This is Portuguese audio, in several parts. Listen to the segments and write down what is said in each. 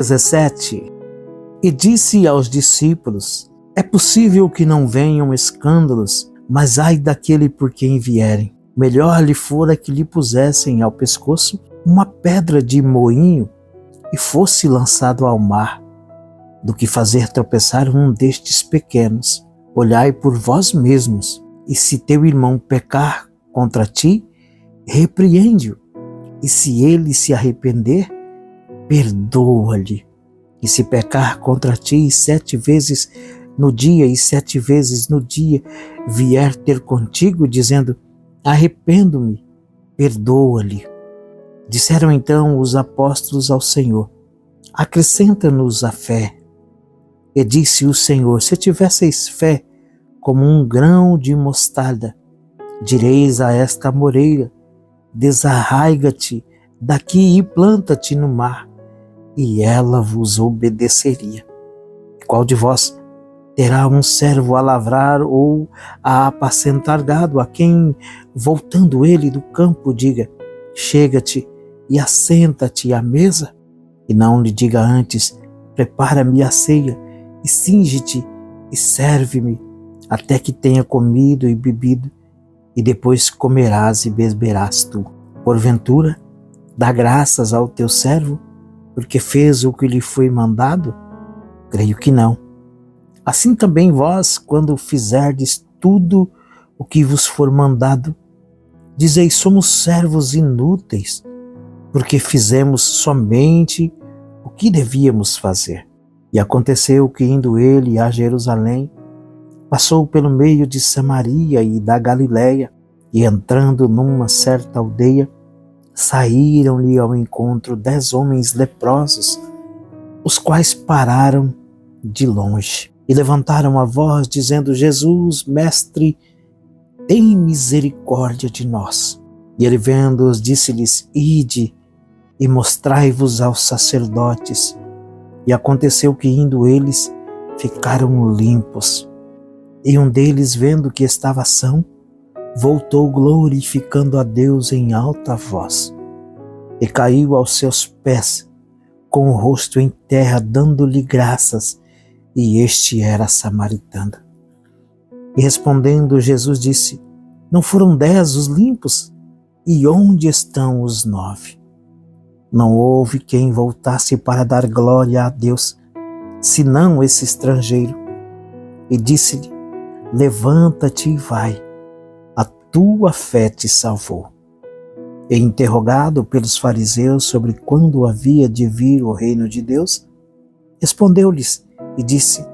17. E disse aos discípulos: é possível que não venham escândalos, mas ai daquele por quem vierem. Melhor lhe fora que lhe pusessem ao pescoço uma pedra de moinho e fosse lançado ao mar, do que fazer tropeçar um destes pequenos. Olhai por vós mesmos, e se teu irmão pecar contra ti, repreende-o, e se ele se arrepender, perdoa-lhe. E se pecar contra ti 7 vezes no dia e 7 vezes no dia vier ter contigo, dizendo: arrependo-me, perdoa-lhe. Disseram então os apóstolos ao Senhor: acrescenta-nos a fé. E disse o Senhor: se tivesseis fé como um grão de mostarda, direis a esta moreira: desarraiga-te daqui e planta-te no mar, e ela vos obedeceria. Qual de vós terá um servo a lavrar ou a apacentar gado, a quem, voltando ele do campo, diga: chega-te e assenta-te à mesa? E não lhe diga antes: prepara-me a ceia, e cinge-te e serve-me, até que tenha comido e bebido, e depois comerás e beberás tu. Porventura, dá graças ao teu servo, porque fez o que lhe foi mandado? Creio que não. Assim também vós, quando fizerdes tudo o que vos for mandado, dizeis: somos servos inúteis, porque fizemos somente o que devíamos fazer. E aconteceu que, indo ele a Jerusalém, passou pelo meio de Samaria e da Galiléia, e entrando numa certa aldeia, saíram-lhe ao encontro 10 homens leprosos, os quais pararam de longe e levantaram a voz, dizendo: Jesus, mestre, tem misericórdia de nós. E ele, vendo-os, disse-lhes: ide e mostrai-vos aos sacerdotes. E aconteceu que, indo eles, ficaram limpos. E um deles, vendo que estava são, voltou glorificando a Deus em alta voz, e caiu aos seus pés, com o rosto em terra, dando-lhe graças, e este era samaritano. E respondendo, Jesus disse: não foram 10 os limpos? E onde estão os 9? Não houve quem voltasse para dar glória a Deus, senão esse estrangeiro. E disse-lhe: levanta-te e vai, a tua fé te salvou. E interrogado pelos fariseus sobre quando havia de vir o reino de Deus, respondeu-lhes e disse: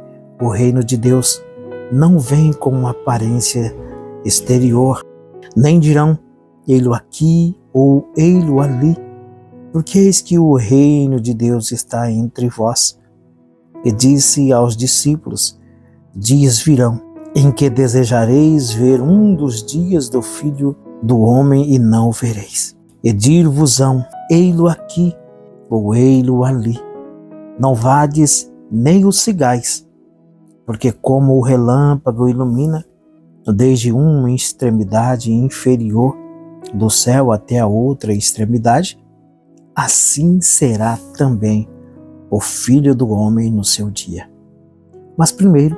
o reino de Deus não vem com uma aparência exterior, nem dirão: ei-lo aqui ou ei-lo ali, porque eis que o reino de Deus está entre vós. E disse aos discípulos: dias virão em que desejareis ver um dos dias do Filho do Homem e não o vereis. E dir-vos-ão: ei-lo aqui ou ei-lo ali. Não vades nem o sigais, porque como o relâmpago ilumina desde uma extremidade inferior do céu até a outra extremidade, assim será também o Filho do Homem no seu dia. Mas primeiro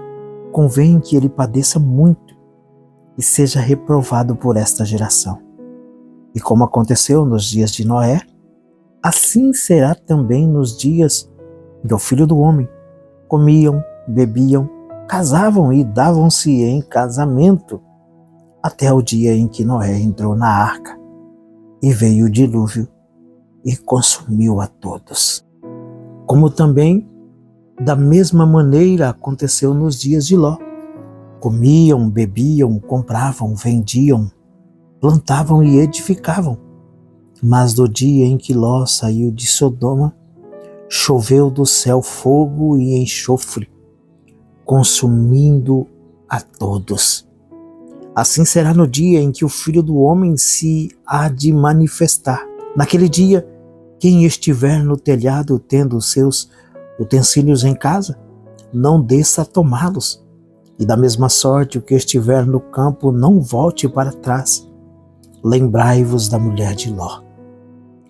convém que ele padeça muito e seja reprovado por esta geração. E como aconteceu nos dias de Noé, assim será também nos dias do Filho do Homem. Comiam, bebiam, casavam e davam-se em casamento, até o dia em que Noé entrou na arca, e veio o dilúvio e consumiu a todos. Como também, da mesma maneira, aconteceu nos dias de Ló. Comiam, bebiam, compravam, vendiam, plantavam e edificavam. Mas no dia em que Ló saiu de Sodoma, choveu do céu fogo e enxofre, consumindo a todos. Assim será no dia em que o Filho do Homem se há de manifestar. Naquele dia, quem estiver no telhado tendo os seus utensílios em casa, não desça a tomá-los. E da mesma sorte, o que estiver no campo, não volte para trás. Lembrai-vos da mulher de Ló.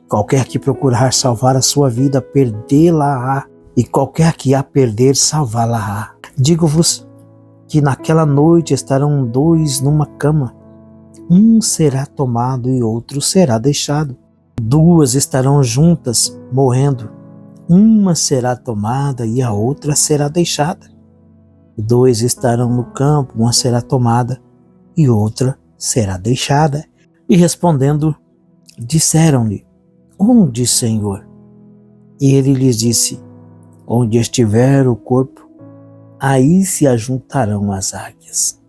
Qualquer que procurar salvar a sua vida, perdê-la-á, e qualquer que a perder, salvá-la-á. Digo-vos que naquela noite estarão dois numa cama, um será tomado e outro será deixado. Duas estarão juntas, morrendo, uma será tomada e a outra será deixada. Dois estarão no campo, uma será tomada e outra será deixada. E respondendo, disseram-lhe: Onde, Senhor? E ele lhes disse: Onde estiver o corpo, aí se ajuntarão as águias.